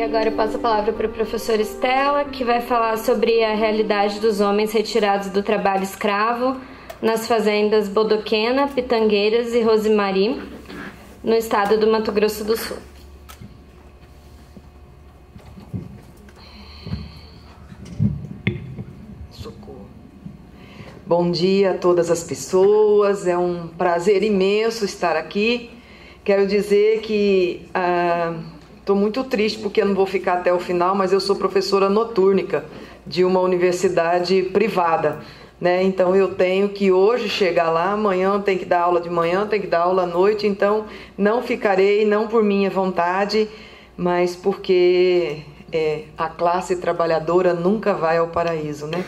agora eu passo a palavra para a professora Estela, que vai falar sobre a realidade dos homens retirados do trabalho escravo nas fazendas Bodoquena, Pitangueiras e Rosemary, no estado do Mato Grosso do Sul. Socorro. Bom dia a todas as pessoas, é um prazer imenso estar aqui. Quero dizer que estou muito triste porque eu não vou ficar até o final, mas eu sou professora notúrnica de uma universidade privada, né? Então eu tenho que hoje chegar lá, amanhã tem que dar aula de manhã, tem que dar aula à noite, então não ficarei, não por minha vontade, mas porque a classe trabalhadora nunca vai ao paraíso, né?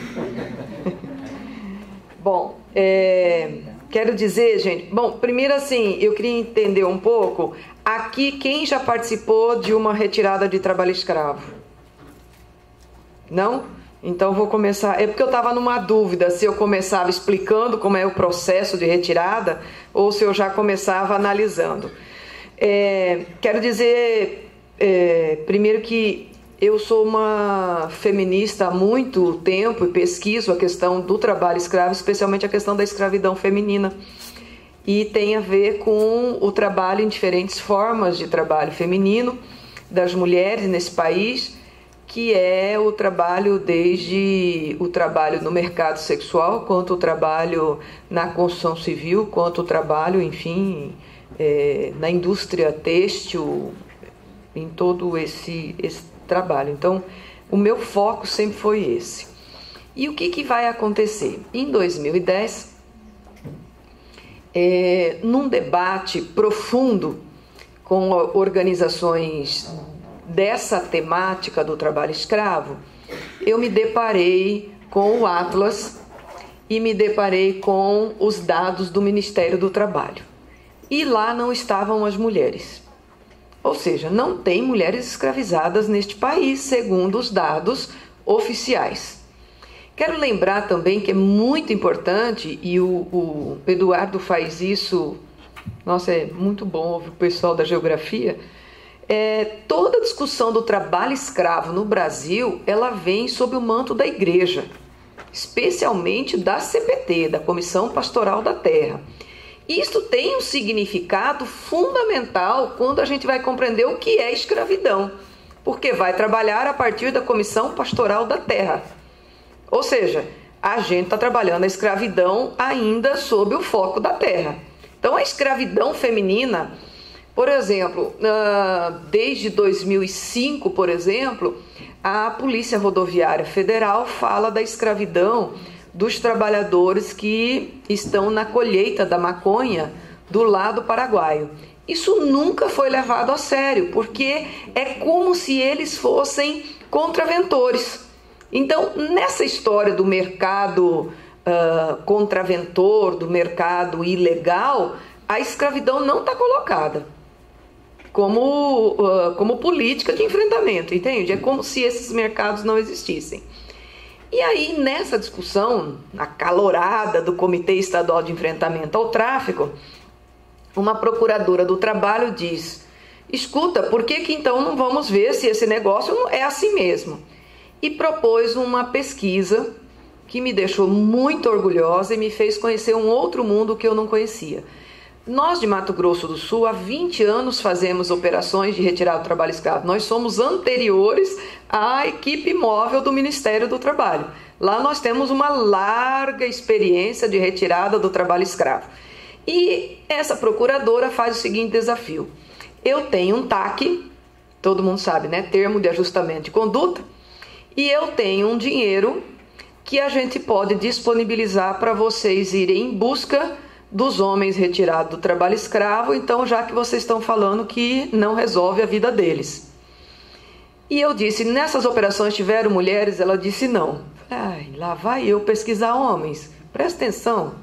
Bom, quero dizer, gente, primeiro assim, eu queria entender um pouco, aqui quem já participou de uma retirada de trabalho escravo? Não? Então vou começar, porque eu estava numa dúvida se eu começava explicando como é o processo de retirada ou se eu já começava analisando. Quero dizer, primeiro que eu sou uma feminista há muito tempo e pesquiso a questão do trabalho escravo, especialmente a questão da escravidão feminina. E tem a ver com o trabalho em diferentes formas de trabalho feminino das mulheres nesse país, que é o trabalho desde o trabalho no mercado sexual, quanto o trabalho na construção civil, quanto o trabalho, enfim, na indústria têxtil, em todo esse trabalho. Então, o meu foco sempre foi esse. E o que vai acontecer? Em 2010, num debate profundo com organizações dessa temática do trabalho escravo, eu me deparei com o Atlas e me deparei com os dados do Ministério do Trabalho. E lá não estavam as mulheres. Ou seja, não tem mulheres escravizadas neste país, segundo os dados oficiais. Quero lembrar também que é muito importante, e o Eduardo faz isso, nossa, é muito bom ouvir o pessoal da geografia, toda a discussão do trabalho escravo no Brasil, ela vem sob o manto da igreja, especialmente da CPT, da Comissão Pastoral da Terra. Isso tem um significado fundamental quando a gente vai compreender o que é escravidão, porque vai trabalhar a partir da Comissão Pastoral da Terra. Ou seja, a gente está trabalhando a escravidão ainda sob o foco da terra. Então, a escravidão feminina, por exemplo, desde 2005, por exemplo, a Polícia Rodoviária Federal fala da escravidão dos trabalhadores que estão na colheita da maconha do lado paraguaio. Isso nunca foi levado a sério, porque é como se eles fossem contraventores. Então, nessa história do mercado contraventor, do mercado ilegal, a escravidão não está colocada como política de enfrentamento, entende? É como se esses mercados não existissem. E aí, nessa discussão acalorada do Comitê Estadual de Enfrentamento ao Tráfico, uma procuradora do trabalho diz: escuta, por que então não vamos ver se esse negócio é assim mesmo? E propôs uma pesquisa que me deixou muito orgulhosa e me fez conhecer um outro mundo que eu não conhecia. Nós de Mato Grosso do Sul, há 20 anos fazemos operações de retirada do trabalho escravo. Nós somos anteriores à equipe móvel do Ministério do Trabalho. Lá nós temos uma larga experiência de retirada do trabalho escravo. E essa procuradora faz o seguinte desafio: eu tenho um TAC, todo mundo sabe, né? Termo de ajustamento de conduta, e eu tenho um dinheiro que a gente pode disponibilizar para vocês irem em busca dos homens retirados do trabalho escravo, então já que vocês estão falando que não resolve a vida deles. E eu disse: nessas operações tiveram mulheres? Ela disse: não. Ai, lá vai eu pesquisar homens, presta atenção.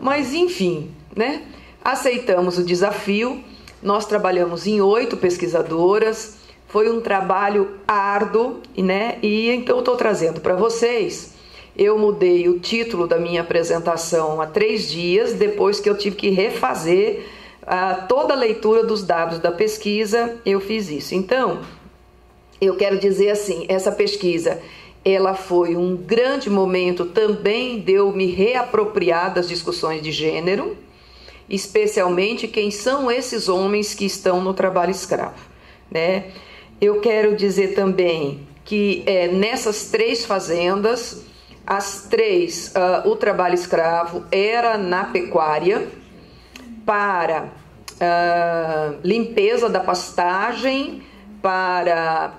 Mas enfim, né? Aceitamos o desafio, nós trabalhamos em 8 pesquisadoras, foi um trabalho árduo, né? E então eu estou trazendo para vocês. Eu mudei o título da minha apresentação há 3 dias, depois que eu tive que refazer toda a leitura dos dados da pesquisa, eu fiz isso. Então, eu quero dizer assim, essa pesquisa, ela foi um grande momento também de eu me reapropriar das discussões de gênero, especialmente quem são esses homens que estão no trabalho escravo, né? Eu quero dizer também que nessas 3 fazendas, as 3, o trabalho escravo era na pecuária para limpeza da pastagem, para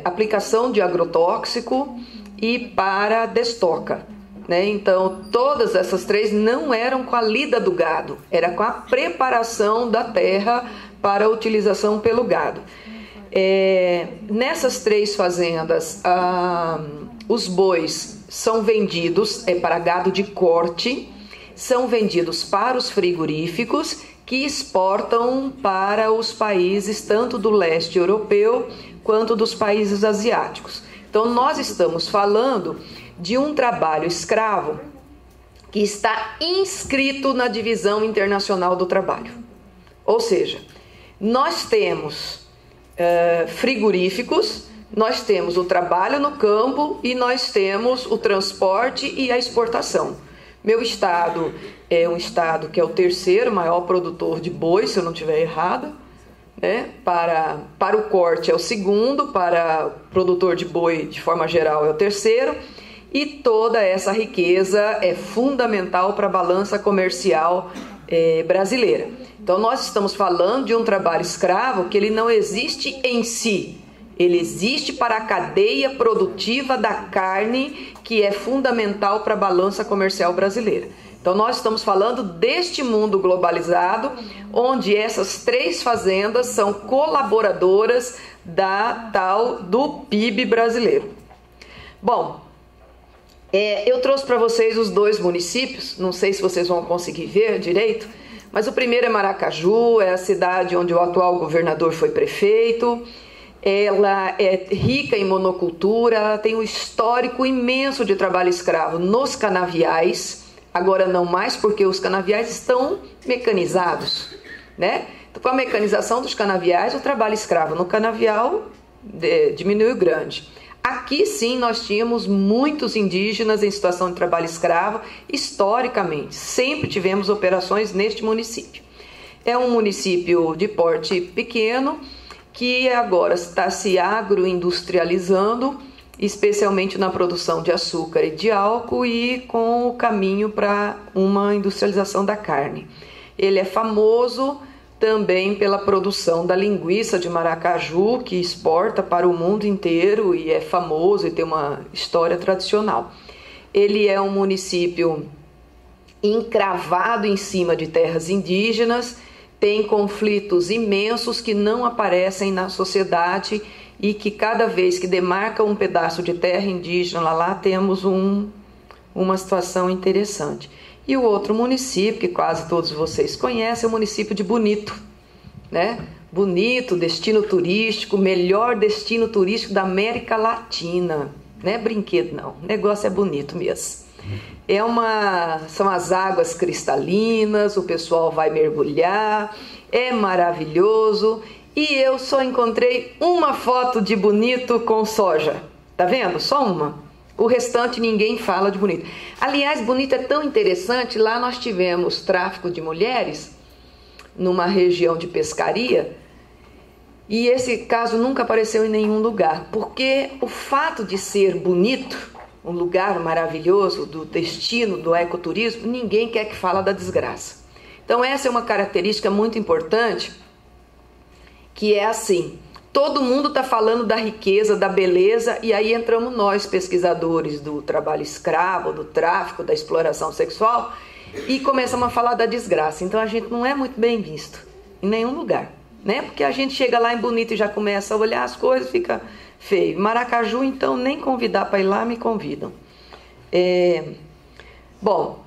aplicação de agrotóxico e para destoca, né? Então, todas essas 3 não eram com a lida do gado, era com a preparação da terra para a utilização pelo gado. Nessas 3 fazendas, os bois são vendidos para gado de corte, são vendidos para os frigoríficos que exportam para os países tanto do leste europeu quanto dos países asiáticos. Então, nós estamos falando de um trabalho escravo que está inscrito na Divisão Internacional do Trabalho. Ou seja, nós temos frigoríficos, nós temos o trabalho no campo e nós temos o transporte e a exportação. Meu estado é um estado que é o 3º maior produtor de boi, se eu não estiver errado, né? Para o corte é o 2º, para o produtor de boi de forma geral é o 3º, e toda essa riqueza é fundamental para a balança comercial brasileira. Então nós estamos falando de um trabalho escravo que ele não existe em si, ele existe para a cadeia produtiva da carne, que é fundamental para a balança comercial brasileira. Então nós estamos falando deste mundo globalizado, onde essas 3 fazendas são colaboradoras do PIB brasileiro. Bom, eu trouxe para vocês os 2 municípios, não sei se vocês vão conseguir ver direito, mas o primeiro é Maracaju, é a cidade onde o atual governador foi prefeito. Ela é rica em monocultura, ela tem um histórico imenso de trabalho escravo nos canaviais, agora não mais porque os canaviais estão mecanizados, né? Então, com a mecanização dos canaviais, o trabalho escravo no canavial diminuiu grande. Aqui sim nós tínhamos muitos indígenas em situação de trabalho escravo, historicamente, sempre tivemos operações neste município. É um município de porte pequeno, que agora está se agroindustrializando, especialmente na produção de açúcar e de álcool e com o caminho para uma industrialização da carne. Ele é famoso também pela produção da linguiça de Maracaju, que exporta para o mundo inteiro e é famoso e tem uma história tradicional. Ele é um município encravado em cima de terras indígenas, tem conflitos imensos que não aparecem na sociedade e que cada vez que demarca um pedaço de terra indígena lá temos uma situação interessante. E o outro município, que quase todos vocês conhecem, é o município de Bonito, né? Bonito, destino turístico, melhor destino turístico da América Latina. Não é brinquedo não, o negócio é bonito mesmo. São as águas cristalinas, o pessoal vai mergulhar, é maravilhoso. E eu só encontrei uma foto de Bonito com soja, tá vendo? Só uma. O restante ninguém fala de Bonito. Aliás, Bonito é tão interessante, lá nós tivemos tráfico de mulheres numa região de pescaria e esse caso nunca apareceu em nenhum lugar, porque o fato de ser bonito, um lugar maravilhoso do destino do ecoturismo, ninguém quer que fala da desgraça. Então essa é uma característica muito importante, que é assim, todo mundo está falando da riqueza, da beleza, e aí entramos nós, pesquisadores do trabalho escravo, do tráfico, da exploração sexual, e começamos a falar da desgraça. Então a gente não é muito bem visto em nenhum lugar, né? Porque a gente chega lá em Bonito e já começa a olhar as coisas, fica feio. Maracaju, então, nem convidar para ir lá, me convidam. Bom,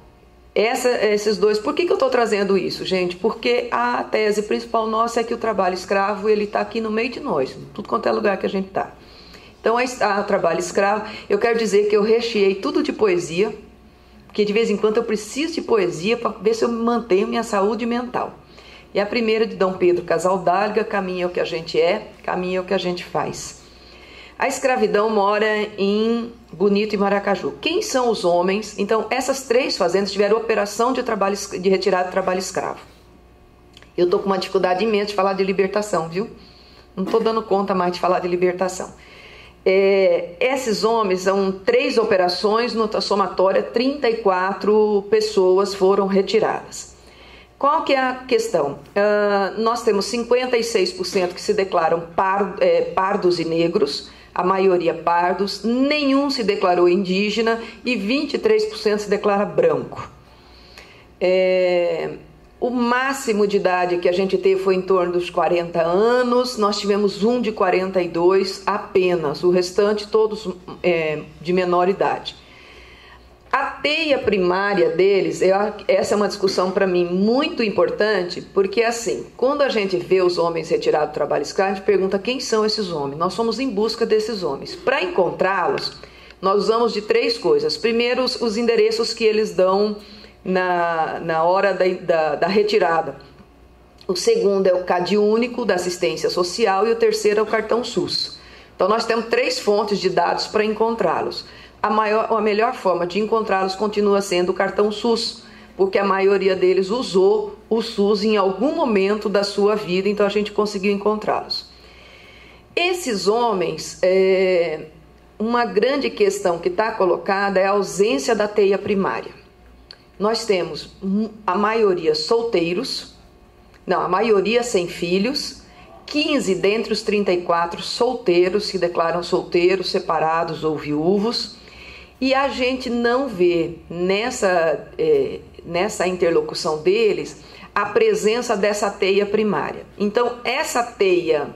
esses 2, por que eu estou trazendo isso, gente? Porque a tese principal nossa é que o trabalho escravo, ele está aqui no meio de nós, tudo quanto é lugar que a gente está. Então, o trabalho escravo, eu quero dizer que eu recheei tudo de poesia, porque de vez em quando eu preciso de poesia para ver se eu mantenho minha saúde mental. E a primeira de Dom Pedro Casaldáliga, caminho é o que a gente é, caminho é o que a gente faz. A escravidão mora em Bonito e Maracaju. Quem são os homens? Então, essas 3 fazendas tiveram operação de retirada de trabalho escravo. Eu estou com uma dificuldade imensa de falar de libertação, viu? Não estou dando conta mais de falar de libertação. Esses homens, são 3 operações, no somatória 34 pessoas foram retiradas. Qual que é a questão? Nós temos 56% que se declaram pardos e negros, a maioria pardos, nenhum se declarou indígena e 23% se declara branco. O máximo de idade que a gente teve foi em torno dos 40 anos, nós tivemos um de 42 apenas, o restante todos de menor idade. A teia primária deles, essa é uma discussão para mim muito importante, porque assim, quando a gente vê os homens retirados do trabalho escravo, a gente pergunta quem são esses homens. Nós somos em busca desses homens. Para encontrá-los, nós usamos de 3 coisas. Primeiro, os endereços que eles dão na hora da retirada. O segundo é o CAD único da assistência social e o terceiro é o cartão SUS. Então nós temos 3 fontes de dados para encontrá-los. A melhor forma de encontrá-los continua sendo o cartão SUS, porque a maioria deles usou o SUS em algum momento da sua vida, então a gente conseguiu encontrá-los. Esses homens, uma grande questão que está colocada é a ausência da teia primária. Nós temos a maioria solteiros, a maioria sem filhos, 15 dentre os 34 solteiros se declaram solteiros, separados ou viúvos, e a gente não vê nessa interlocução deles a presença dessa teia primária. Então, essa teia,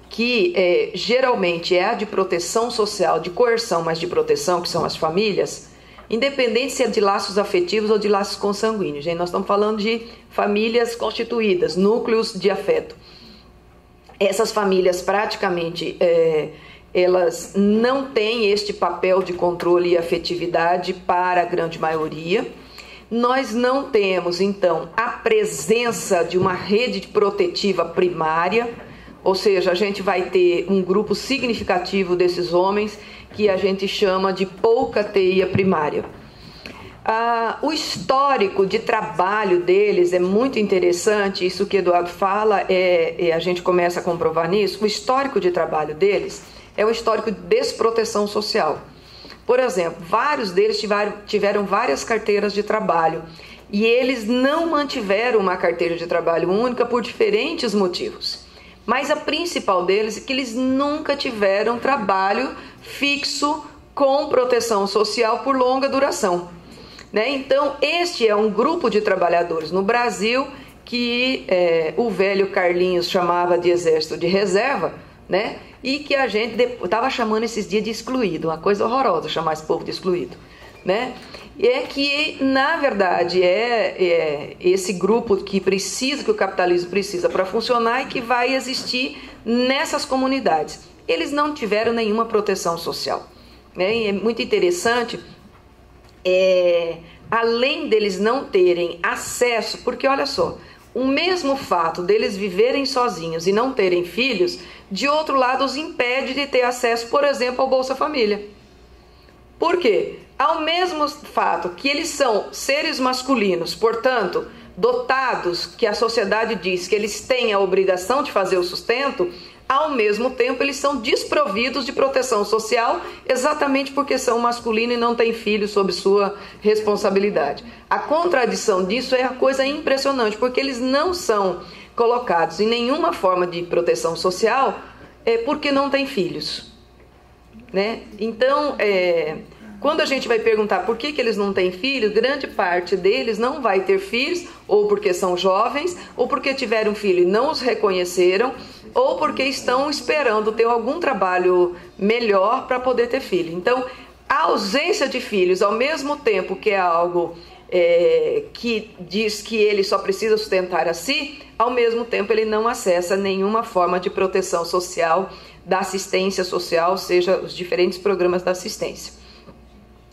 que geralmente é a de proteção social, de coerção, mas de proteção, que são as famílias, independente se é de laços afetivos ou de laços consanguíneos. Gente, nós estamos falando de famílias constituídas, núcleos de afeto. Essas famílias praticamente elas não têm este papel de controle e afetividade para a grande maioria. Nós não temos, então, a presença de uma rede protetiva primária, ou seja, a gente vai ter um grupo significativo desses homens que a gente chama de pouca teia primária. O histórico de trabalho deles é muito interessante, isso que Eduardo fala, a gente começa a comprovar nisso. O histórico de trabalho deles é um histórico de desproteção social. Por exemplo, vários deles tiveram várias carteiras de trabalho e eles não mantiveram uma carteira de trabalho única por diferentes motivos. Mas a principal deles é que eles nunca tiveram trabalho fixo com proteção social por longa duração. Então, este é um grupo de trabalhadores no Brasil que o velho Carlinhos chamava de exército de reserva, e que a gente estava chamando esses dias de excluído, uma coisa horrorosa chamar esse povo de excluído. E é que, na verdade, esse grupo que o capitalismo precisa para funcionar e que vai existir nessas comunidades. Eles não tiveram nenhuma proteção social. E é muito interessante, além deles não terem acesso, porque olha só, o mesmo fato deles viverem sozinhos e não terem filhos, de outro lado os impede de ter acesso, por exemplo, ao Bolsa Família. Por quê? Ao mesmo fato que eles são seres masculinos, portanto, dotados, que a sociedade diz que eles têm a obrigação de fazer o sustento, ao mesmo tempo eles são desprovidos de proteção social, exatamente porque são masculinos e não têm filhos sob sua responsabilidade. A contradição disso é a coisa impressionante, porque eles não são colocados em nenhuma forma de proteção social porque não têm filhos. Então, quando a gente vai perguntar por que eles não têm filhos, grande parte deles não vai ter filhos, ou porque são jovens, ou porque tiveram filho e não os reconheceram, ou porque estão esperando ter algum trabalho melhor para poder ter filho. Então, a ausência de filhos, ao mesmo tempo que é algo que diz que ele só precisa sustentar a si, ao mesmo tempo ele não acessa nenhuma forma de proteção social, da assistência social, seja os diferentes programas da assistência.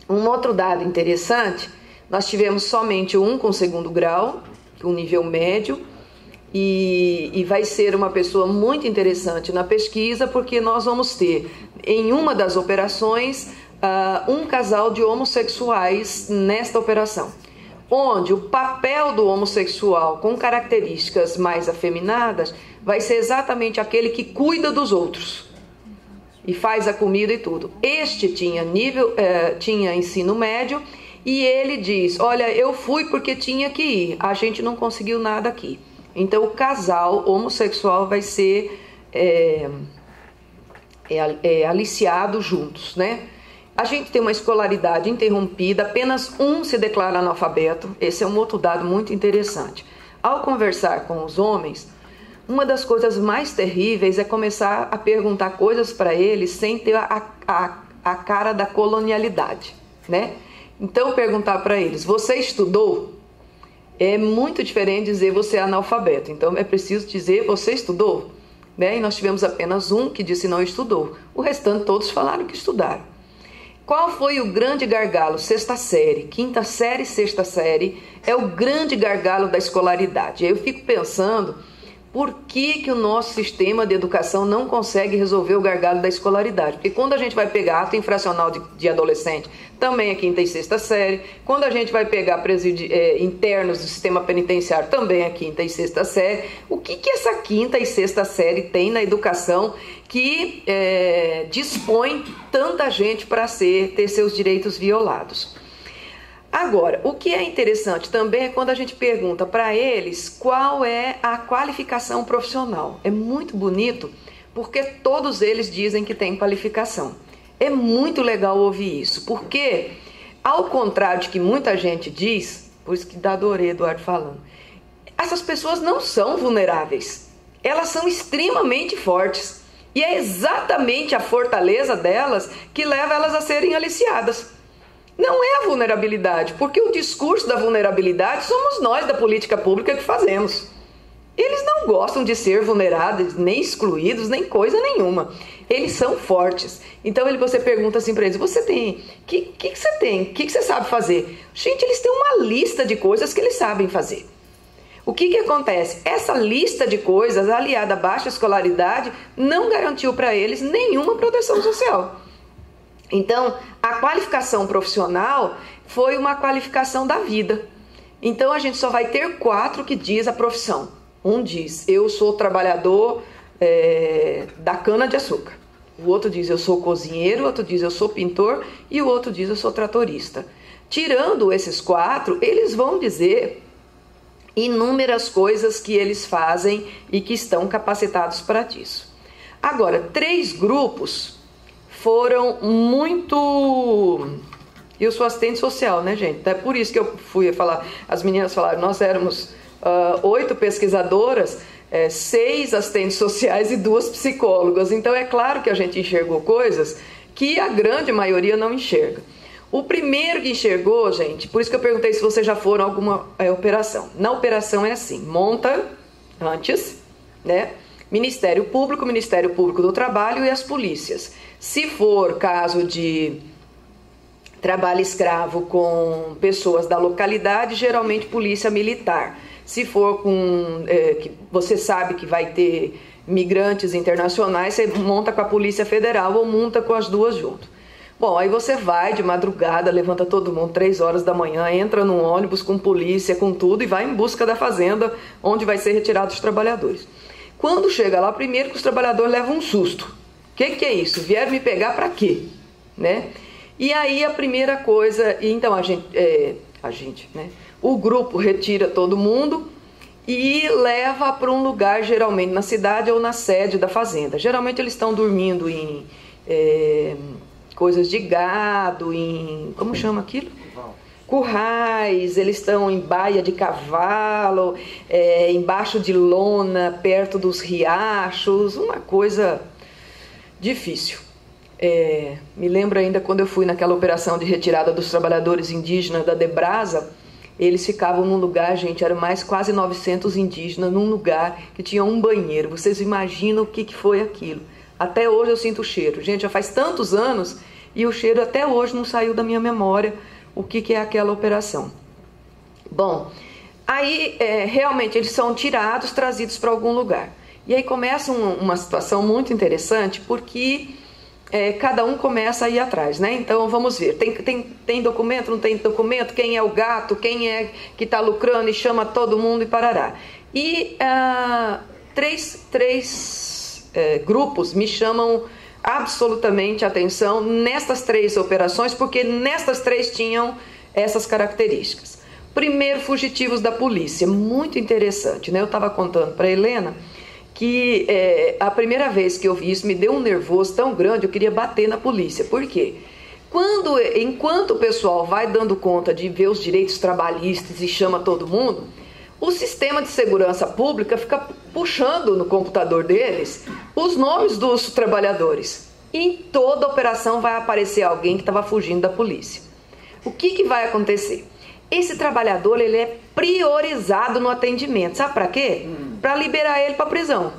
Um outro dado interessante, nós tivemos somente um com segundo grau, um nível médio, e vai ser uma pessoa muito interessante na pesquisa, porque nós vamos ter, em uma das operações, um casal de homossexuais nesta operação, onde o papel do homossexual com características mais afeminadas vai ser exatamente aquele que cuida dos outros e faz a comida e tudo. Este tinha ensino médio e ele diz, olha, eu fui porque tinha que ir, a gente não conseguiu nada aqui. Então o casal homossexual vai ser aliciado juntos, né? A gente tem uma escolaridade interrompida, apenas um se declara analfabeto. Esse é um outro dado muito interessante. Ao conversar com os homens, uma das coisas mais terríveis é começar a perguntar coisas para eles sem ter a cara da colonialidade, né? Então perguntar para eles, você estudou? É muito diferente dizer você é analfabeto. Então é preciso dizer, você estudou? Né? E nós tivemos apenas um que disse não estudou. O restante todos falaram que estudaram. Qual foi o grande gargalo? Sexta série, quinta série, sexta série é o grande gargalo da escolaridade. Aí eu fico pensando, por que o nosso sistema de educação não consegue resolver o gargalo da escolaridade? Porque quando a gente vai pegar ato infracional de adolescente, também é quinta e sexta série. Quando a gente vai pegar internos do sistema penitenciário, também é quinta e sexta série. O que essa quinta e sexta série tem na educação que dispõe tanta gente para ter seus direitos violados? Agora, o que é interessante também é quando a gente pergunta para eles qual é a qualificação profissional. É muito bonito porque todos eles dizem que têm qualificação. É muito legal ouvir isso, porque, ao contrário de que muita gente diz, por isso que adorei Eduardo falando, essas pessoas não são vulneráveis, elas são extremamente fortes. E é exatamente a fortaleza delas que leva elas a serem aliciadas. Não é a vulnerabilidade, porque o discurso da vulnerabilidade somos nós da política pública que fazemos. Eles não gostam de ser vulneráveis, nem excluídos, nem coisa nenhuma. Eles são fortes. Então você pergunta assim para eles, você tem, o que você tem? O que você sabe fazer? Gente, eles têm uma lista de coisas que eles sabem fazer. O que acontece? Essa lista de coisas, aliada à baixa escolaridade, não garantiu para eles nenhuma proteção social. Então, a qualificação profissional foi uma qualificação da vida. Então, a gente só vai ter 4 que diz a profissão. Um diz, eu sou trabalhador da cana-de-açúcar. O outro diz, eu sou cozinheiro. O outro diz, eu sou pintor. E o outro diz, eu sou tratorista. Tirando esses 4, eles vão dizer inúmeras coisas que eles fazem e que estão capacitados para isso. Agora, 3 grupos foram muito... Eu sou assistente social, né, gente? É por isso que eu fui falar. As meninas falaram, nós éramos 8 pesquisadoras, 6 assistentes sociais e 2 psicólogas. Então é claro que a gente enxergou coisas que a grande maioria não enxerga. O primeiro que enxergou, gente, por isso que eu perguntei se vocês já foram a alguma operação. Na operação é assim, monta antes, né? Ministério Público do Trabalho e as polícias. Se for caso de trabalho escravo com pessoas da localidade, geralmente polícia militar. Se for com, que você sabe que vai ter migrantes internacionais, você monta com a Polícia Federal ou monta com as duas junto. Bom, aí você vai de madrugada, levanta todo mundo 3 horas da manhã, entra num ônibus com polícia, com tudo, e vai em busca da fazenda onde vai ser retirados os trabalhadores. Quando chega lá, primeiro que os trabalhadores levam um susto. O que é isso? Vieram me pegar para quê? Né? E aí a primeira coisa, então né? O grupo retira todo mundo e leva para um lugar, geralmente na cidade ou na sede da fazenda. Geralmente eles estão dormindo em coisas de gado, em... como chama aquilo? Currais, eles estão em baia de cavalo, embaixo de lona, perto dos riachos, uma coisa difícil. Me lembro ainda quando eu fui naquela operação de retirada dos trabalhadores indígenas da Debrasa, eles ficavam num lugar, gente, eram mais quase 900 indígenas, num lugar que tinha um banheiro. Vocês imaginam o que foi aquilo? Até hoje eu sinto o cheiro. Gente, já faz tantos anos e o cheiro até hoje não saiu da minha memória o que é aquela operação. Bom, Aí, realmente, eles são tirados, trazidos para algum lugar. E aí começa uma situação muito interessante, porque cada um começa a ir atrás, né? Então, vamos ver. Tem documento, não tem documento? Quem é o gato? Quem é que está lucrando e chama todo mundo e parará. E três grupos me chamam absolutamente a atenção nestas 3 operações, porque nestas 3 tinham essas características. Primeiro, fugitivos da polícia, muito interessante, né? Eu estava contando para a Helena que a primeira vez que eu vi isso me deu um nervoso tão grande, eu queria bater na polícia. Por quê? Enquanto o pessoal vai dando conta de ver os direitos trabalhistas e chama todo mundo, o sistema de segurança pública fica puxando no computador deles os nomes dos trabalhadores. E em toda operação vai aparecer alguém que estava fugindo da polícia. O que vai acontecer? Esse trabalhador, ele é priorizado no atendimento. Sabe para quê? Para liberar ele para a prisão.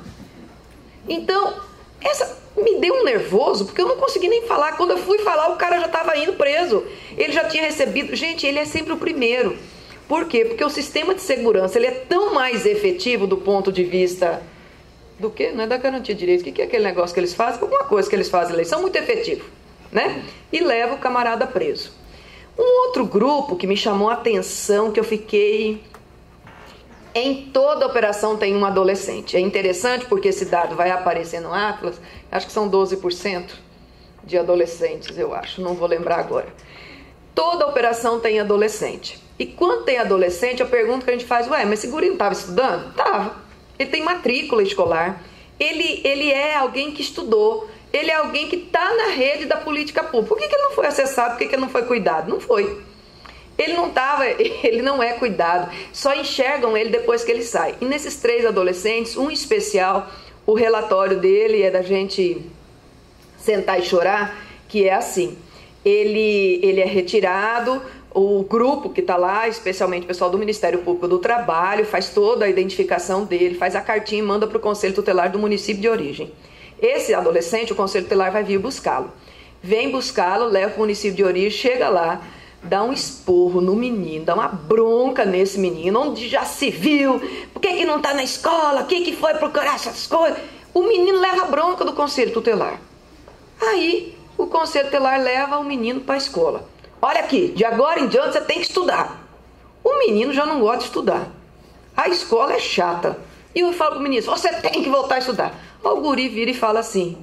Então, me deu um nervoso, porque eu não consegui nem falar. Quando eu fui falar, o cara já estava indo preso. Ele já tinha recebido... Gente, ele é sempre o primeiro. Por quê? Porque o sistema de segurança, ele é tão mais efetivo do ponto de vista... Do quê? Não é da garantia de direitos. O que é aquele negócio que eles fazem? Alguma coisa que eles fazem, eles são muito efetivos, né? E leva o camarada preso. Um outro grupo que me chamou a atenção, que eu fiquei... Em toda operação tem um adolescente. É interessante porque esse dado vai aparecer no Atlas. Acho que são 12% de adolescentes, eu acho. Não vou lembrar agora. Toda operação tem adolescente. E quando tem adolescente, a pergunta que a gente faz, mas esse guri não estava estudando? Estava. Ele tem matrícula escolar. Ele é alguém que estudou. Ele é alguém que está na rede da política pública. Por que ele não foi acessado? Por que ele não foi cuidado? Não foi. Ele não é cuidado, só enxergam ele depois que ele sai. E nesses 3 adolescentes, um especial, o relatório dele é da gente sentar e chorar, que é assim, ele é retirado, o grupo que está lá, especialmente o pessoal do Ministério Público do Trabalho, faz toda a identificação dele, faz a cartinha e manda para o Conselho Tutelar do município de origem. Esse adolescente, o Conselho Tutelar vai vir buscá-lo. Vem buscá-lo, leva para o município de origem, chega lá, dá um esporro no menino, dá uma bronca nesse menino, onde já se viu, por que não está na escola, que foi procurar essas coisas? O menino leva a bronca do Conselho Tutelar. Aí o Conselho Tutelar leva o menino para a escola. Olha aqui, de agora em diante você tem que estudar. O menino já não gosta de estudar. A escola é chata. E eu falo para o menino, você tem que voltar a estudar. O guri vira e fala assim,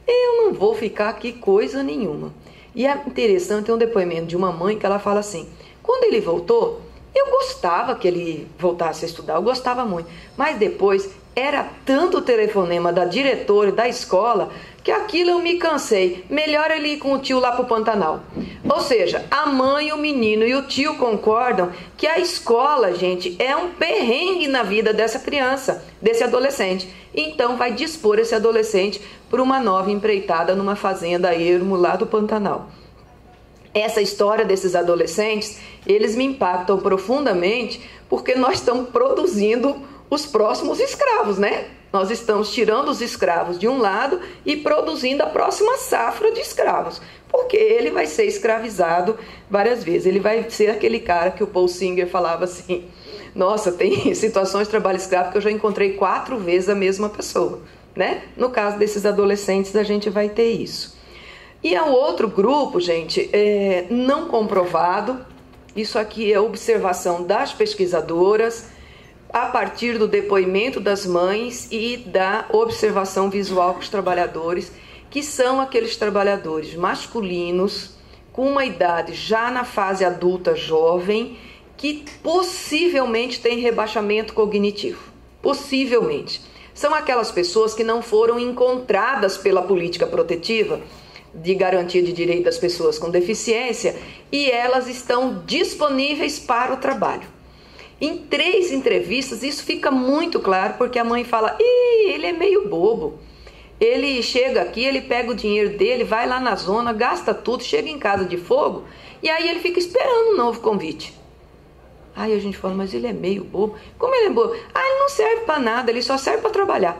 eu não vou ficar aqui coisa nenhuma. E é interessante, tem um depoimento de uma mãe que ela fala assim, quando ele voltou, eu gostava que ele voltasse a estudar, eu gostava muito. Mas depois era tanto o telefonema da diretora da escola que aquilo eu me cansei. Melhor ele ir com o tio lá pro Pantanal. Ou seja, a mãe, o menino e o tio concordam que a escola, gente, é um perrengue na vida dessa criança, desse adolescente. Então vai dispor esse adolescente para uma nova empreitada numa fazenda ermo lá do Pantanal. Essa história desses adolescentes, eles me impactam profundamente porque nós estamos produzindo os próximos escravos, né? Nós estamos tirando os escravos de um lado e produzindo a próxima safra de escravos, porque ele vai ser escravizado várias vezes. Ele vai ser aquele cara que o Paul Singer falava assim, nossa, tem situações de trabalho escravo que eu já encontrei 4 vezes a mesma pessoa, né? No caso desses adolescentes, a gente vai ter isso. E o outro grupo, gente, não comprovado, isso aqui é observação das pesquisadoras, a partir do depoimento das mães e da observação visual com os trabalhadores, que são aqueles trabalhadores masculinos com uma idade já na fase adulta jovem, que possivelmente têm rebaixamento cognitivo. Possivelmente. São aquelas pessoas que não foram encontradas pela política protetiva de garantia de direito das pessoas com deficiência e elas estão disponíveis para o trabalho. Em 3 entrevistas isso fica muito claro, porque a mãe fala, ele é meio bobo. Ele chega aqui, ele pega o dinheiro dele, vai lá na zona, gasta tudo, chega em casa de fogo e aí ele fica esperando um novo convite. Aí a gente fala, mas ele é meio bobo. Como ele é bobo? Ele não serve para nada, ele só serve para trabalhar.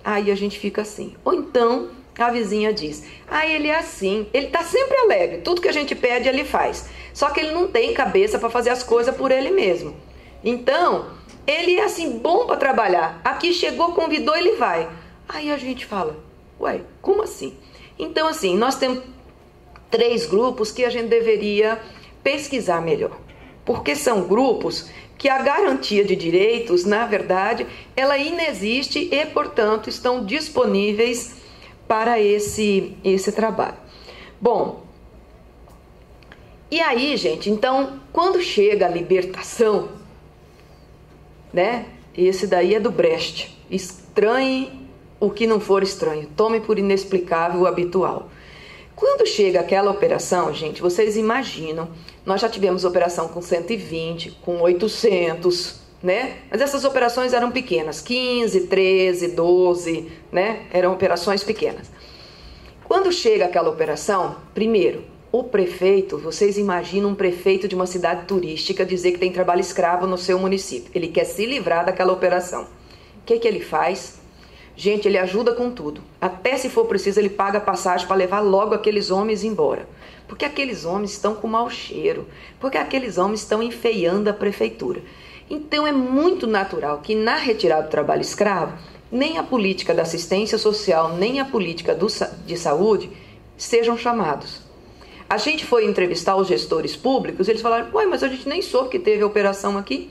Aí a gente fica assim. Ou então a vizinha diz, ele é assim, ele está sempre alegre, tudo que a gente pede ele faz. Só que ele não tem cabeça para fazer as coisas por ele mesmo. Então, ele é assim, bom para trabalhar. Aqui chegou, convidou, ele vai. Aí a gente fala, ué, como assim? Então, assim, nós temos 3 grupos que a gente deveria pesquisar melhor. Porque são grupos que a garantia de direitos, na verdade, ela inexiste e, portanto, estão disponíveis para esse trabalho. Bom, e aí, gente, então, quando chega a libertação, né? Esse daí é do Brecht. Estranhe o que não for estranho. Tome por inexplicável o habitual. Quando chega aquela operação, gente, vocês imaginam, nós já tivemos operação com 120, com 800, né? Mas essas operações eram pequenas, 15, 13, 12, né? Eram operações pequenas. Quando chega aquela operação, primeiro, o prefeito, vocês imaginam um prefeito de uma cidade turística dizer que tem trabalho escravo no seu município. Ele quer se livrar daquela operação. O que ele faz? Gente, ele ajuda com tudo. Até se for preciso, ele paga passagem para levar logo aqueles homens embora. Porque aqueles homens estão com mau cheiro. Porque aqueles homens estão enfeiando a prefeitura. Então é muito natural que na retirada do trabalho escravo, nem a política da assistência social, nem a política de saúde sejam chamados. A gente foi entrevistar os gestores públicos, eles falaram, ué, mas a gente nem soube que teve operação aqui.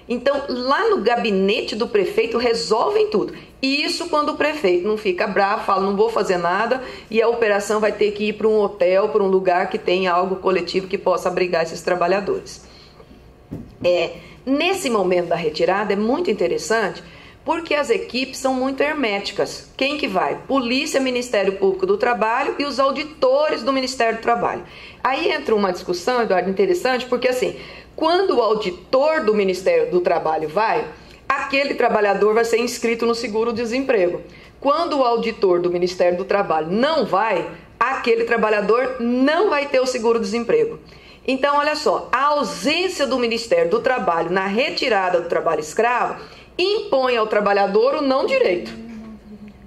Então, lá no gabinete do prefeito resolvem tudo. E isso quando o prefeito não fica bravo, fala, não vou fazer nada, e a operação vai ter que ir para um hotel, para um lugar que tenha algo coletivo que possa abrigar esses trabalhadores. Nesse momento da retirada é muito interessante, porque as equipes são muito herméticas. Quem que vai? Polícia, Ministério Público do Trabalho e os auditores do Ministério do Trabalho. Aí entra uma discussão, Eduardo, interessante, porque assim, quando o auditor do Ministério do Trabalho vai, aquele trabalhador vai ser inscrito no seguro-desemprego. Quando o auditor do Ministério do Trabalho não vai, aquele trabalhador não vai ter o seguro-desemprego. Então, olha só, a ausência do Ministério do Trabalho na retirada do trabalho escravo impõe ao trabalhador o não direito.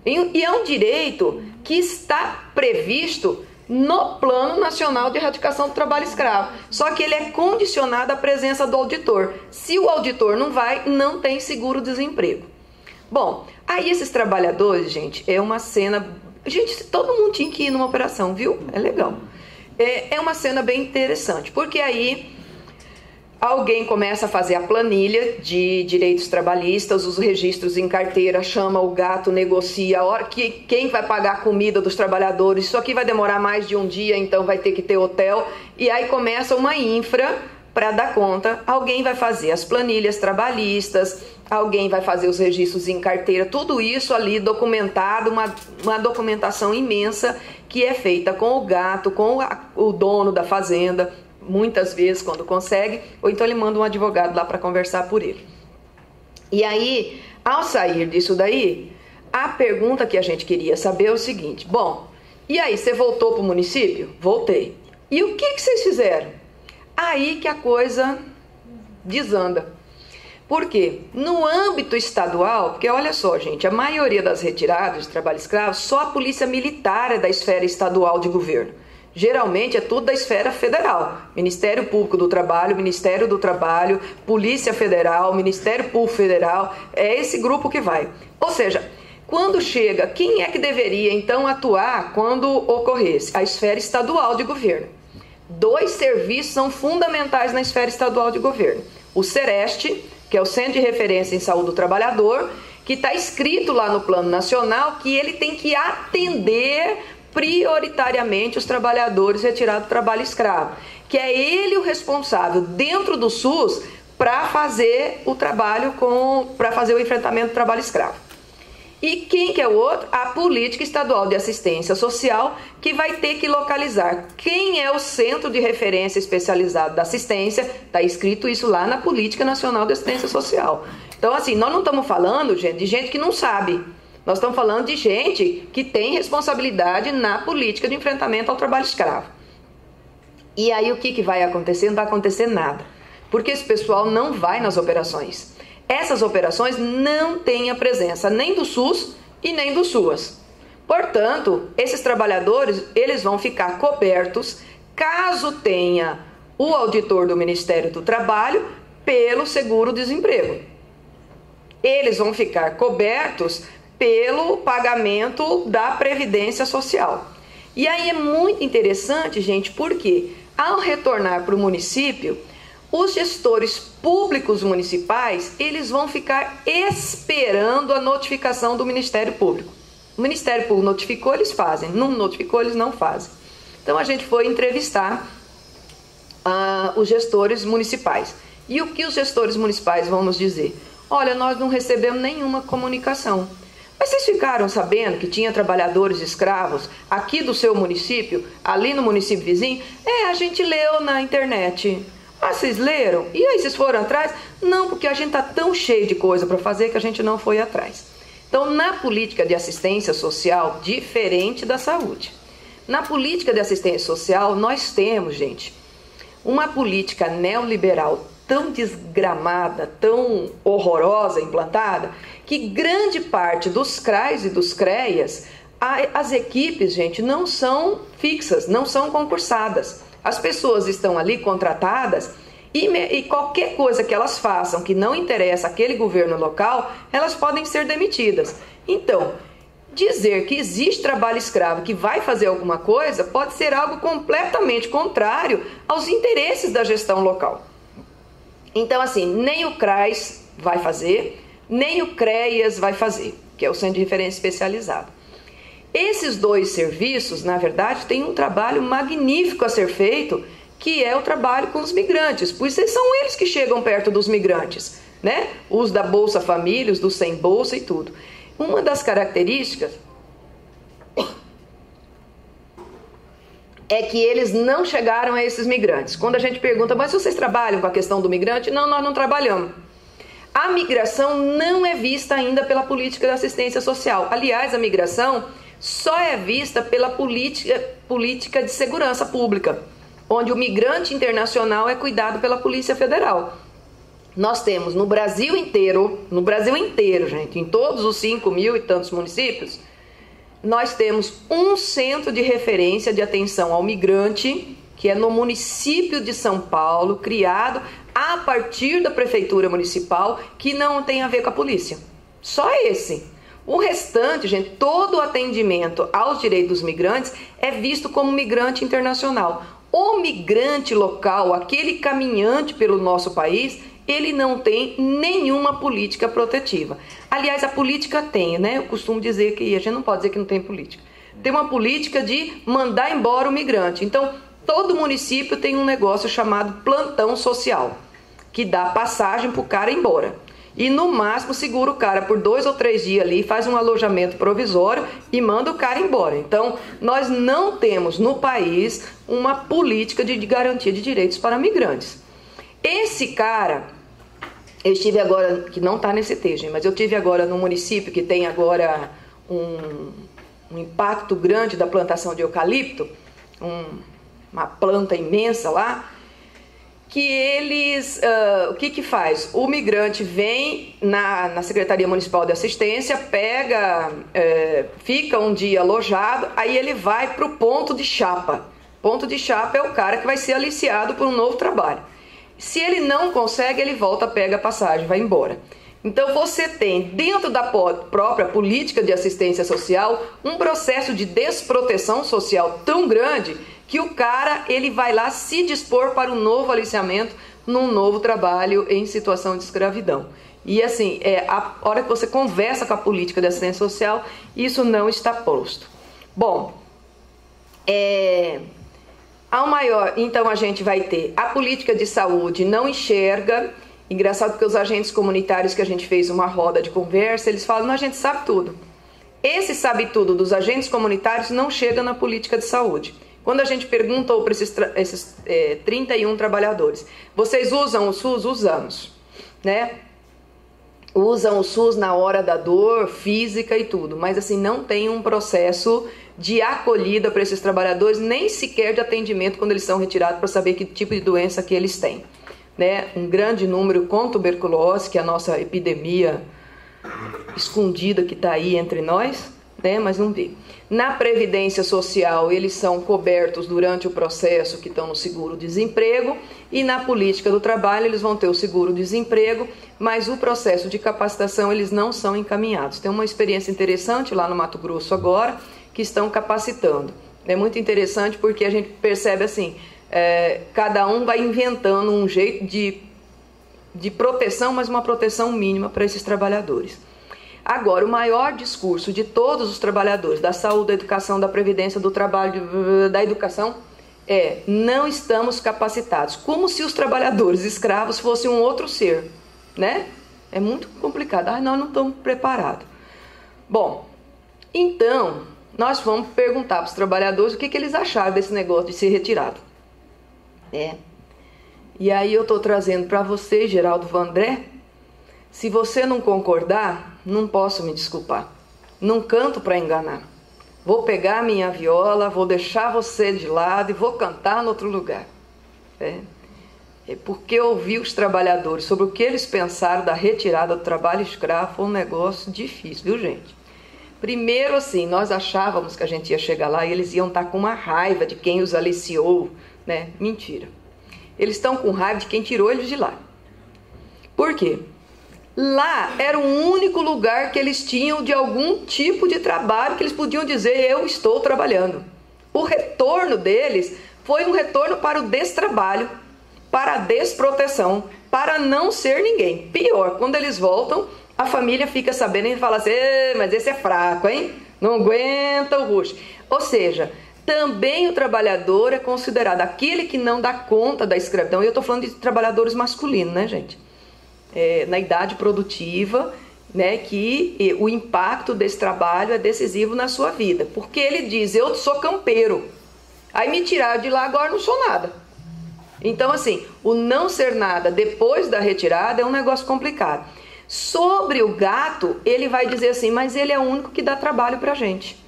E é um direito que está previsto no Plano Nacional de Erradicação do Trabalho Escravo. Só que ele é condicionado à presença do auditor. Se o auditor não vai, não tem seguro-desemprego. Bom, aí esses trabalhadores, gente, é uma cena... Gente, todo mundo tinha que ir numa operação, viu? É legal. É uma cena bem interessante, porque aí alguém começa a fazer a planilha de direitos trabalhistas, os registros em carteira, chama o gato, negocia a hora que quem vai pagar a comida dos trabalhadores, isso aqui vai demorar mais de um dia, então vai ter que ter hotel, e aí começa uma infra para dar conta. Alguém vai fazer as planilhas trabalhistas, alguém vai fazer os registros em carteira, tudo isso ali documentado, uma documentação imensa que é feita com o gato, com o dono da fazenda, muitas vezes quando consegue, ou então ele manda um advogado lá para conversar por ele. E aí, ao sair disso daí, a pergunta que a gente queria saber é o seguinte, bom, e aí, você voltou para o município? Voltei. E o que vocês fizeram? Aí que a coisa desanda. Por quê? No âmbito estadual, porque olha só, gente, a maioria das retiradas de trabalho escravo, só a polícia militar é da esfera estadual de governo. Geralmente é tudo da esfera federal. Ministério Público do Trabalho, Ministério do Trabalho, Polícia Federal, Ministério Público Federal, é esse grupo que vai. Ou seja, quando chega, quem é que deveria então atuar quando ocorresse? A esfera estadual de governo. 2 serviços são fundamentais na esfera estadual de governo. O Sereste, que é o Centro de Referência em Saúde do Trabalhador, que está escrito lá no Plano Nacional que ele tem que atender prioritariamente os trabalhadores retirados do trabalho escravo, que é ele o responsável dentro do SUS para fazer o trabalho para fazer o enfrentamento do trabalho escravo. E quem que é o outro? A Política Estadual de Assistência Social, que vai ter que localizar quem é o Centro de Referência Especializado da Assistência. Está escrito isso lá na Política Nacional de Assistência Social. Então, assim, nós não estamos falando, gente, de gente que não sabe. Nós estamos falando de gente que tem responsabilidade na política de enfrentamento ao trabalho escravo. E aí o que vai acontecer? Não vai acontecer nada. Porque esse pessoal não vai nas operações. Essas operações não têm a presença nem do SUS e nem do SUAS. Portanto, esses trabalhadores, eles vão ficar cobertos caso tenha o auditor do Ministério do Trabalho pelo seguro-desemprego. Eles vão ficar cobertos pelo pagamento da Previdência Social. E aí é muito interessante, gente, porque ao retornar para o município, os gestores públicos municipais, eles vão ficar esperando a notificação do Ministério Público. O Ministério Público notificou, eles fazem. Não notificou, eles não fazem. Então a gente foi entrevistar os gestores municipais. E o que os gestores municipais vão nos dizer? Olha, nós não recebemos nenhuma comunicação. Mas vocês ficaram sabendo que tinha trabalhadores escravos aqui do seu município, ali no município vizinho? A gente leu na internet. Ah, vocês leram? E aí, vocês foram atrás? Não, porque a gente está tão cheio de coisa para fazer que a gente não foi atrás. Então, na política de assistência social, diferente da saúde. Na política de assistência social, nós temos, gente, uma política neoliberal tão desgramada, tão horrorosa implantada, que grande parte dos CRAs e dos CREAs, as equipes, gente, não são fixas, não são concursadas. As pessoas estão ali contratadas e qualquer coisa que elas façam que não interessa aquele governo local, elas podem ser demitidas. Então, dizer que existe trabalho escravo que vai fazer alguma coisa pode ser algo completamente contrário aos interesses da gestão local. Então, assim, nem o CRAS vai fazer, nem o CREAS vai fazer, que é o Centro de Referência Especializado. Esses dois serviços, na verdade, têm um trabalho magnífico a ser feito, que é o trabalho com os migrantes, pois são eles que chegam perto dos migrantes, né? Os da Bolsa Família, os do Sem Bolsa e tudo. Uma das características é que eles não chegaram a esses migrantes. Quando a gente pergunta, mas vocês trabalham com a questão do migrante? Não, nós não trabalhamos. A migração não é vista ainda pela política de assistência social. Aliás, a migração só é vista pela política de segurança pública, onde o migrante internacional é cuidado pela Polícia Federal. Nós temos no Brasil inteiro, gente, em todos os 5.000 e tantos municípios, nós temos um centro de referência de atenção ao migrante, que é no município de São Paulo, criado a partir da prefeitura municipal, que não tem a ver com a polícia. Só esse. O restante, gente, todo o atendimento aos direitos dos migrantes é visto como migrante internacional. O migrante local, aquele caminhante pelo nosso país, ele não tem nenhuma política protetiva. Aliás, a política tem, né? Eu costumo dizer que a gente não pode dizer que não tem política. Tem uma política de mandar embora o migrante. Então, todo município tem um negócio chamado plantão social, que dá passagem para o cara ir embora. E no máximo segura o cara por 2 ou 3 dias ali, faz um alojamento provisório e manda o cara embora. Então, nós não temos no país uma política de garantia de direitos para migrantes. Esse cara, eu estive agora, que não está nesse texto, mas eu estive agora no município que tem agora um impacto grande da plantação de eucalipto, uma planta imensa lá, que eles, o que faz? O migrante vem na Secretaria Municipal de Assistência, fica um dia alojado, aí ele vai para o ponto de chapa. Ponto de chapa é o cara que vai ser aliciado por um novo trabalho. Se ele não consegue, ele volta, pega a passagem, vai embora. Então você tem, dentro da própria política de assistência social, um processo de desproteção social tão grande que o cara, ele vai lá se dispor para um novo aliciamento num novo trabalho em situação de escravidão. E assim, a hora que você conversa com a política de assistência social, isso não está posto. Bom, então a gente vai ter a política de saúde não enxerga. Engraçado porque os agentes comunitários que a gente fez uma roda de conversa, eles falam, não, a gente sabe tudo. Esse sabe tudo dos agentes comunitários não chega na política de saúde. Quando a gente perguntou para esses 31 trabalhadores, vocês usam o SUS? Usamos, né? Usam o SUS na hora da dor física e tudo, mas assim, não tem um processo de acolhida para esses trabalhadores, nem sequer de atendimento quando eles são retirados para saber que tipo de doença que eles têm. Né? Um grande número com tuberculose, que é a nossa epidemia escondida que está aí entre nós, né? Mas não vê. Na Previdência Social, eles são cobertos durante o processo que estão no seguro-desemprego, e na política do trabalho eles vão ter o seguro-desemprego, mas o processo de capacitação eles não são encaminhados. Tem uma experiência interessante lá no Mato Grosso agora, que estão capacitando. É muito interessante porque a gente percebe assim, cada um vai inventando um jeito de proteção, mas uma proteção mínima para esses trabalhadores. Agora, o maior discurso de todos os trabalhadores, da saúde, da educação, da previdência, do trabalho, da educação, não estamos capacitados. Como se os trabalhadores escravos fossem um outro ser, né? É muito complicado. Nós não estamos preparados. Bom, então, nós vamos perguntar para os trabalhadores o que eles acharam desse negócio de ser retirado. E aí eu estou trazendo para você, Geraldo Vandré, se você não concordar, não posso me desculpar. Não canto para enganar. Vou pegar a minha viola, vou deixar você de lado e vou cantar em outro lugar. Porque ouvir os trabalhadores sobre o que eles pensaram da retirada do trabalho escravo foi um negócio difícil, viu, gente? Primeiro, assim, nós achávamos que a gente ia chegar lá e eles iam estar com uma raiva de quem os aliciou, né? Mentira. Eles estão com raiva de quem tirou eles de lá. Por quê? Lá era o único lugar que eles tinham de algum tipo de trabalho que eles podiam dizer, eu estou trabalhando. O retorno deles foi um retorno para o destrabalho, para a desproteção, para não ser ninguém. Pior, quando eles voltam, a família fica sabendo e fala assim, mas esse é fraco, hein? Não aguenta o rush. Ou seja, também o trabalhador é considerado aquele que não dá conta da escravidão. E eu estou falando de trabalhadores masculinos, né, gente? Na idade produtiva, né, que o impacto desse trabalho é decisivo na sua vida. Porque ele diz, eu sou campeiro. Aí me tiraram de lá, agora não sou nada. Então, assim, o não ser nada depois da retirada é um negócio complicado. Sobre o gato, ele vai dizer assim, mas ele é o único que dá trabalho pra gente.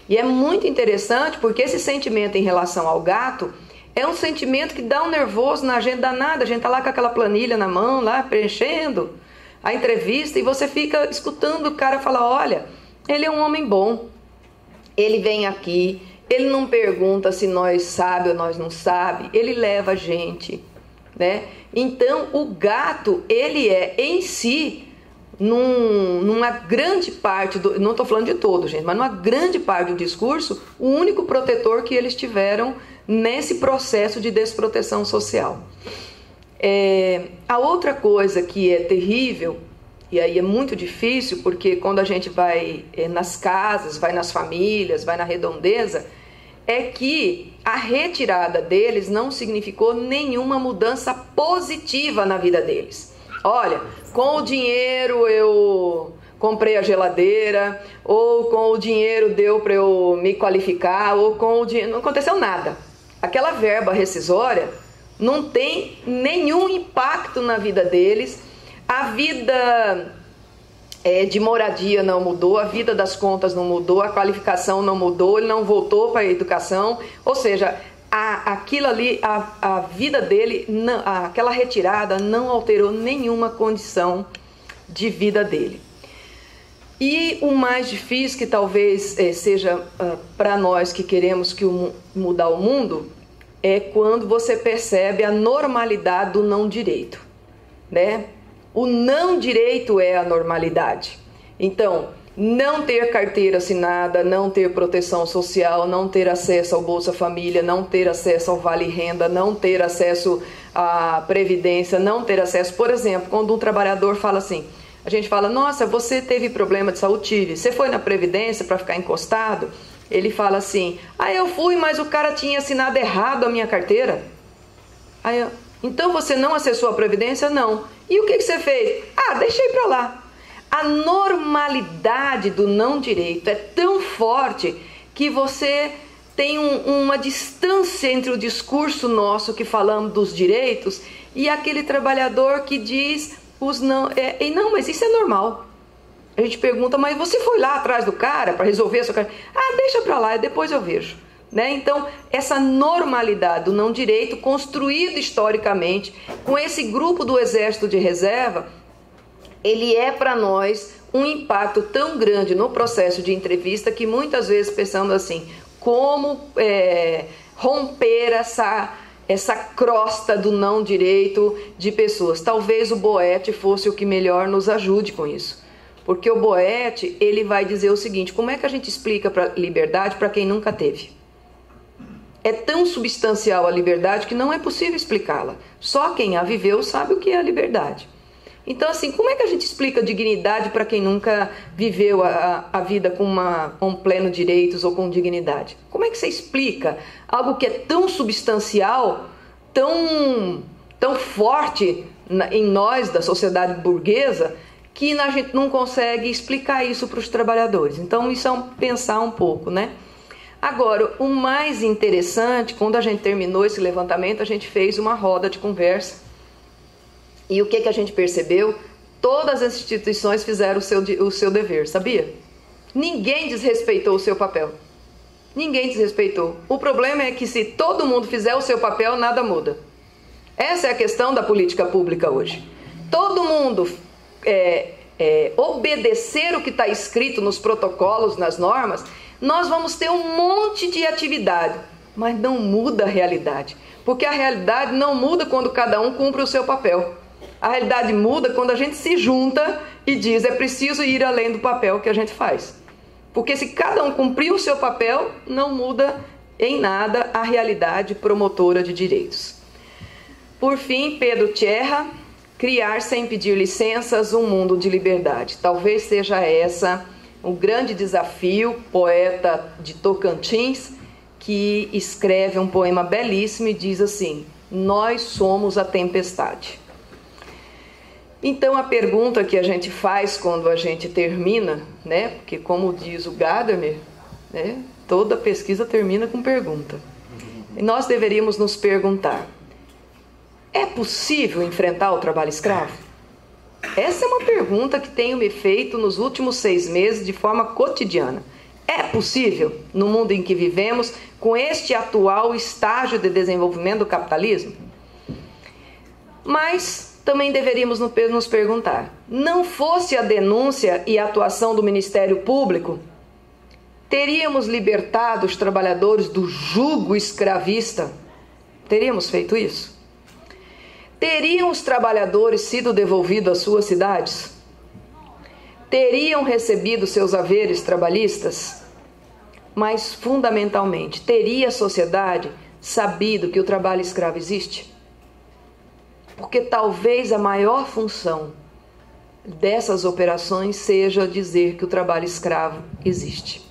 E é muito interessante porque esse sentimento em relação ao gato é um sentimento que dá um nervoso na gente danada. A gente tá lá com aquela planilha na mão, lá preenchendo a entrevista, e você fica escutando o cara falar, olha, ele é um homem bom, ele vem aqui, ele não pergunta se nós sabe ou nós não sabe, ele leva a gente, né? Então, o gato, ele é em si, numa grande parte, não estou falando de todo, gente, mas numa grande parte do discurso, o único protetor que eles tiveram nesse processo de desproteção social. A outra coisa que é terrível, e aí é muito difícil, porque quando a gente vai nas casas, vai nas famílias, vai na redondeza, é que a retirada deles não significou nenhuma mudança positiva na vida deles. Olha, com o dinheiro eu comprei a geladeira, ou com o dinheiro deu para eu me qualificar, ou com o dinheiro... Não aconteceu nada. Aquela verba rescisória não tem nenhum impacto na vida deles. A vida de moradia não mudou, a vida das contas não mudou, a qualificação não mudou, ele não voltou para a educação. Ou seja, aquilo ali, a vida dele, não, aquela retirada não alterou nenhuma condição de vida dele. E o mais difícil, que talvez seja para nós que queremos mudar o mundo, é quando você percebe a normalidade do não direito, né? O não direito é a normalidade. Então, não ter carteira assinada, não ter proteção social, não ter acesso ao Bolsa Família, não ter acesso ao Vale Renda, não ter acesso à Previdência, não ter acesso... Por exemplo, quando um trabalhador fala assim, a gente fala, nossa, você teve problema de saúde? Tive. Você foi na Previdência para ficar encostado? Ele fala assim, eu fui, mas o cara tinha assinado errado a minha carteira. Então você não acessou a Previdência? Não. E o que você fez? Deixei para lá. A normalidade do não direito é tão forte que você tem uma distância entre o discurso nosso que falamos dos direitos e aquele trabalhador que diz os não. Não, mas isso é normal. A gente pergunta, mas você foi lá atrás do cara para resolver a sua carteira? Deixa para lá, depois eu vejo. Né? Então, essa normalidade do não direito, construído historicamente, com esse grupo do Exército de Reserva, ele é para nós um impacto tão grande no processo de entrevista que muitas vezes pensamos assim, como romper essa crosta do não direito de pessoas. Talvez o Boetti fosse o que melhor nos ajude com isso. Porque o Boetti, ele vai dizer o seguinte, como é que a gente explica a liberdade para quem nunca teve? É tão substancial a liberdade que não é possível explicá-la. Só quem a viveu sabe o que é a liberdade. Então, assim, como é que a gente explica dignidade para quem nunca viveu a vida com pleno direitos ou com dignidade? Como é que você explica algo que é tão substancial, tão forte em nós, da sociedade burguesa, que a gente não consegue explicar isso para os trabalhadores? Então, isso é pensar um pouco, né? Agora, o mais interessante, quando a gente terminou esse levantamento, a gente fez uma roda de conversa. E o que a gente percebeu? Todas as instituições fizeram o seu dever, sabia? Ninguém desrespeitou o seu papel. Ninguém desrespeitou. O problema é que se todo mundo fizer o seu papel, nada muda. Essa é a questão da política pública hoje. Todo mundo obedecer o que está escrito nos protocolos, nas normas, nós vamos ter um monte de atividade, mas não muda a realidade. Porque a realidade não muda quando cada um cumpre o seu papel. A realidade muda quando a gente se junta e diz, é preciso ir além do papel que a gente faz. Porque se cada um cumprir o seu papel, não muda em nada a realidade promotora de direitos. Por fim, Pedro Tierra, criar sem pedir licenças um mundo de liberdade. Talvez seja essa um grande desafio, poeta de Tocantins, que escreve um poema belíssimo e diz assim, nós somos a tempestade. Então a pergunta que a gente faz quando a gente termina, né, porque como diz o Gadamer, né, toda pesquisa termina com pergunta. E nós deveríamos nos perguntar, é possível enfrentar o trabalho escravo? Essa é uma pergunta que tenho me feito nos últimos 6 meses de forma cotidiana. É possível, no mundo em que vivemos, com este atual estágio de desenvolvimento do capitalismo? Mas também deveríamos nos perguntar, não fosse a denúncia e a atuação do Ministério Público, teríamos libertado os trabalhadores do jugo escravista? Teríamos feito isso? Teriam os trabalhadores sido devolvidos às suas cidades? Teriam recebido seus haveres trabalhistas? Mas, fundamentalmente, teria a sociedade sabido que o trabalho escravo existe? Porque talvez a maior função dessas operações seja dizer que o trabalho escravo existe.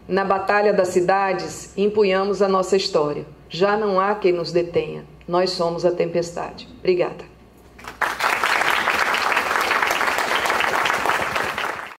Na Batalha das Cidades, empunhamos a nossa história. Já não há quem nos detenha. Nós somos a tempestade. Obrigada.